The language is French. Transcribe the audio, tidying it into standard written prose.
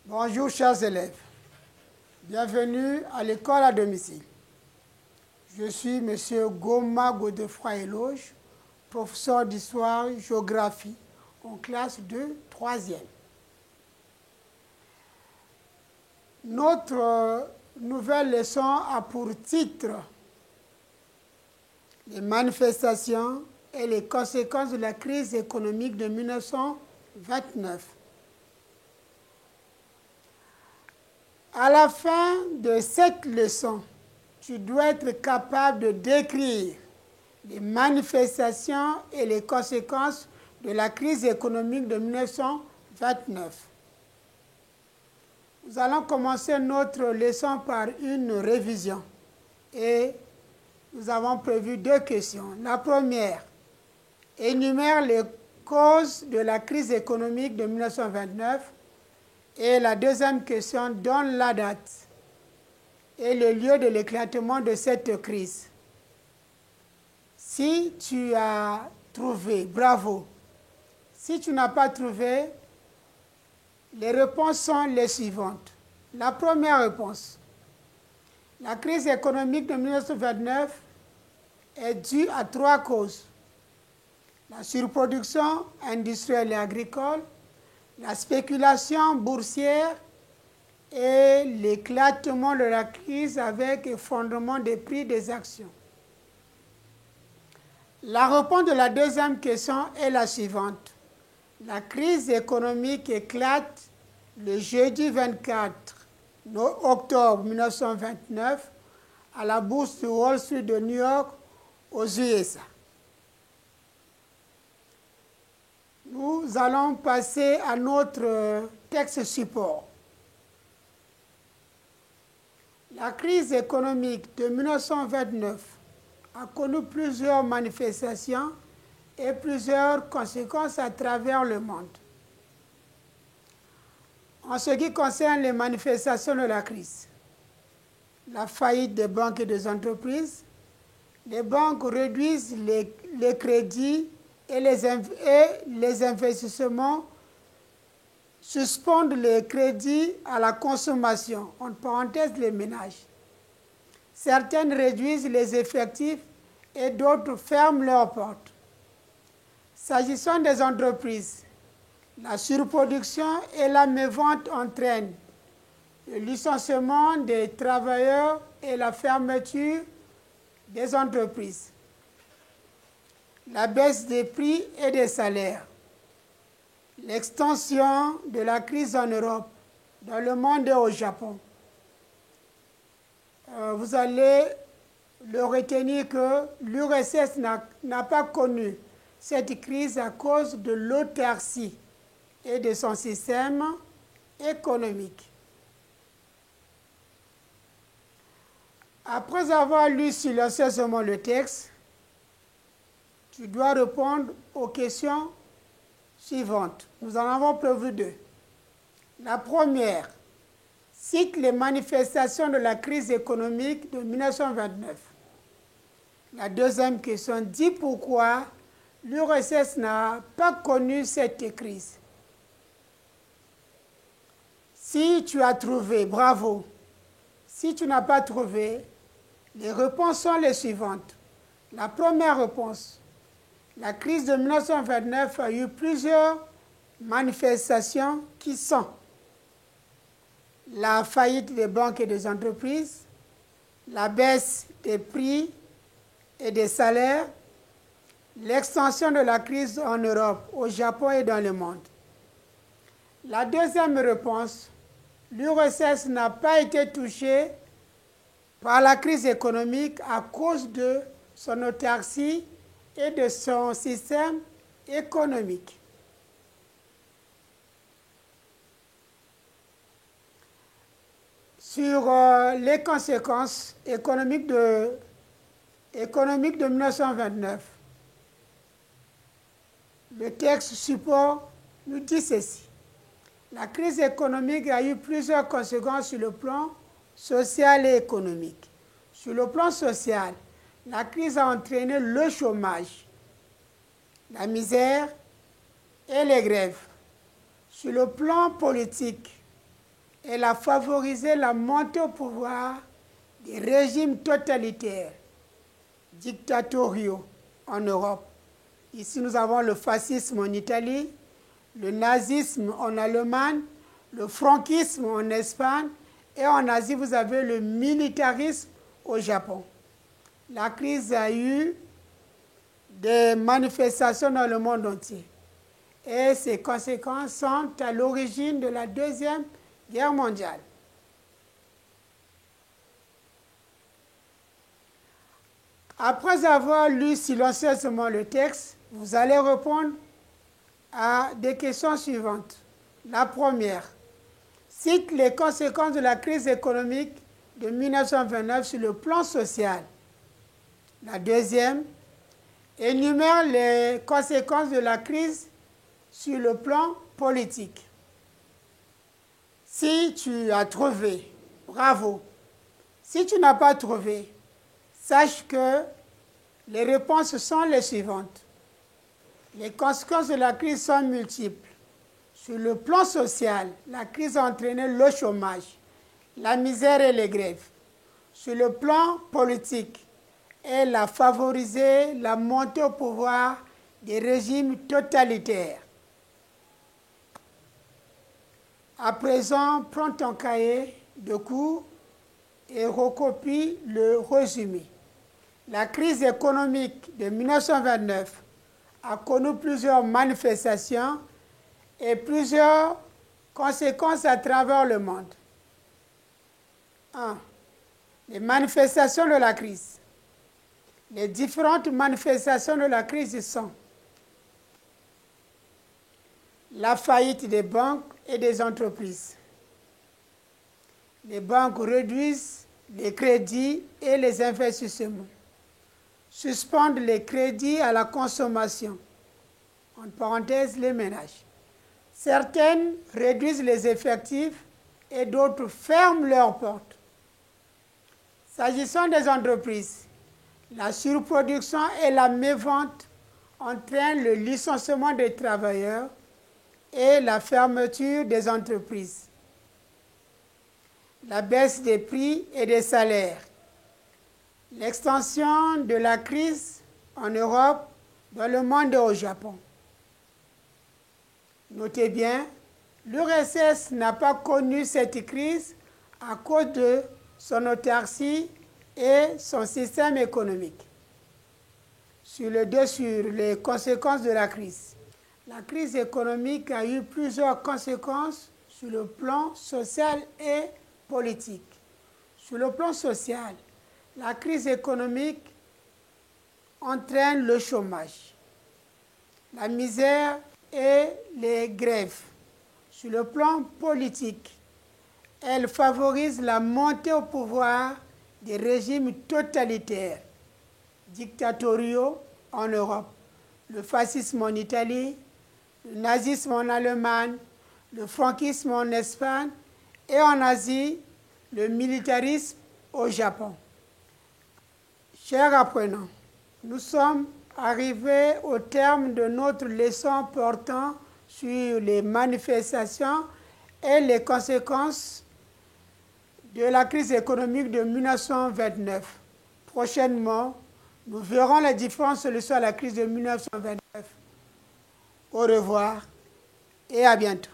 Bonjour chers élèves, bienvenue à l'école à domicile. Je suis M. Goma Godefroy-Eloge, professeur d'histoire-géographie en classe de 3e. Notre nouvelle leçon a pour titre « Les manifestations et les conséquences de la crise économique de 1929 ». À la fin de cette leçon, tu dois être capable de décrire les manifestations et les conséquences de la crise économique de 1929. Nous allons commencer notre leçon par une révision et nous avons prévu 2 questions. La première, énumère les causes de la crise économique de 1929. Et la deuxième question, donne la date et le lieu de l'éclatement de cette crise. Si tu as trouvé, bravo. Si tu n'as pas trouvé, les réponses sont les suivantes. La première réponse, la crise économique de 1929 est due à 3 causes. La surproduction industrielle et agricole, la spéculation boursière et l'éclatement de la crise avec effondrement des prix des actions. La réponse de la deuxième question est la suivante. La crise économique éclate le jeudi 24 octobre 1929 à la bourse de Wall Street de New York aux USA. Nous allons passer à notre texte support. La crise économique de 1929 a connu plusieurs manifestations et plusieurs conséquences à travers le monde. En ce qui concerne les manifestations de la crise, la faillite des banques et des entreprises, les banques réduisent les crédits et les investissements, suspendent les crédits à la consommation, entre parenthèses les ménages. Certaines réduisent les effectifs et d'autres ferment leurs portes. S'agissant des entreprises, la surproduction et la mévente entraînent le licenciement des travailleurs et la fermeture des entreprises. La baisse des prix et des salaires, l'extension de la crise en Europe, dans le monde et au Japon. Vous allez le retenir que l'URSS n'a pas connu cette crise à cause de l'autarcie et de son système économique. Après avoir lu silencieusement le texte, tu dois répondre aux questions suivantes. Nous en avons prévu 2. La première, cite les manifestations de la crise économique de 1929. La deuxième question, dit pourquoi l'URSS n'a pas connu cette crise. Si tu as trouvé, bravo. Si tu n'as pas trouvé, les réponses sont les suivantes. La première réponse, la crise de 1929 a eu plusieurs manifestations qui sont la faillite des banques et des entreprises, la baisse des prix et des salaires, l'extension de la crise en Europe, au Japon et dans le monde. La deuxième réponse, l'URSS n'a pas été touchée par la crise économique à cause de son autarcie et de son système économique. Sur les conséquences économiques de 1929, le texte support nous dit ceci. La crise économique a eu plusieurs conséquences sur le plan social et économique. Sur le plan social, la crise a entraîné le chômage, la misère et les grèves. Sur le plan politique, Elle a favorisé la montée au pouvoir des régimes totalitaires, dictatoriaux en Europe. Ici, nous avons le fascisme en Italie, le nazisme en Allemagne, le franquisme en Espagne, et en Asie, vous avez le militarisme au Japon. La crise a eu des manifestations dans le monde entier. Et ses conséquences sont à l'origine de la Deuxième Guerre mondiale. Après avoir lu silencieusement le texte, vous allez répondre à des questions suivantes. La première, cite les conséquences de la crise économique de 1929 sur le plan social. La deuxième, énumère les conséquences de la crise sur le plan politique. Si tu as trouvé, bravo. Si tu n'as pas trouvé, sache que les réponses sont les suivantes. Les conséquences de la crise sont multiples. Sur le plan social, la crise a entraîné le chômage, la misère et les grèves. Sur le plan politique, elle a favorisé la montée au pouvoir des régimes totalitaires. À présent, prends ton cahier de cours et recopie le résumé. La crise économique de 1929 a connu plusieurs manifestations et plusieurs conséquences à travers le monde. 1. Les manifestations de la crise. Les différentes manifestations de la crise sont la faillite des banques et des entreprises. Les banques réduisent les crédits et les investissements, suspendent les crédits à la consommation, entre parenthèses les ménages. Certaines réduisent les effectifs et d'autres ferment leurs portes. S'agissant des entreprises, la surproduction et la mévente entraînent le licenciement des travailleurs et la fermeture des entreprises. La baisse des prix et des salaires. L'extension de la crise en Europe, dans le monde et au Japon. Notez bien, l'URSS n'a pas connu cette crise à cause de son autarcie et son système économique. Sur les conséquences de la crise. La crise économique a eu plusieurs conséquences sur le plan social et politique. Sur le plan social, la crise économique entraîne le chômage, la misère et les grèves. Sur le plan politique, elle favorise la montée au pouvoir des régimes totalitaires, dictatoriaux en Europe, le fascisme en Italie, le nazisme en Allemagne, le franquisme en Espagne et en Asie, le militarisme au Japon. Chers apprenants, nous sommes arrivés au terme de notre leçon portant sur les manifestations et les conséquences de la crise économique de 1929. Prochainement, nous verrons les différentes solutions à la crise de 1929. Au revoir et à bientôt.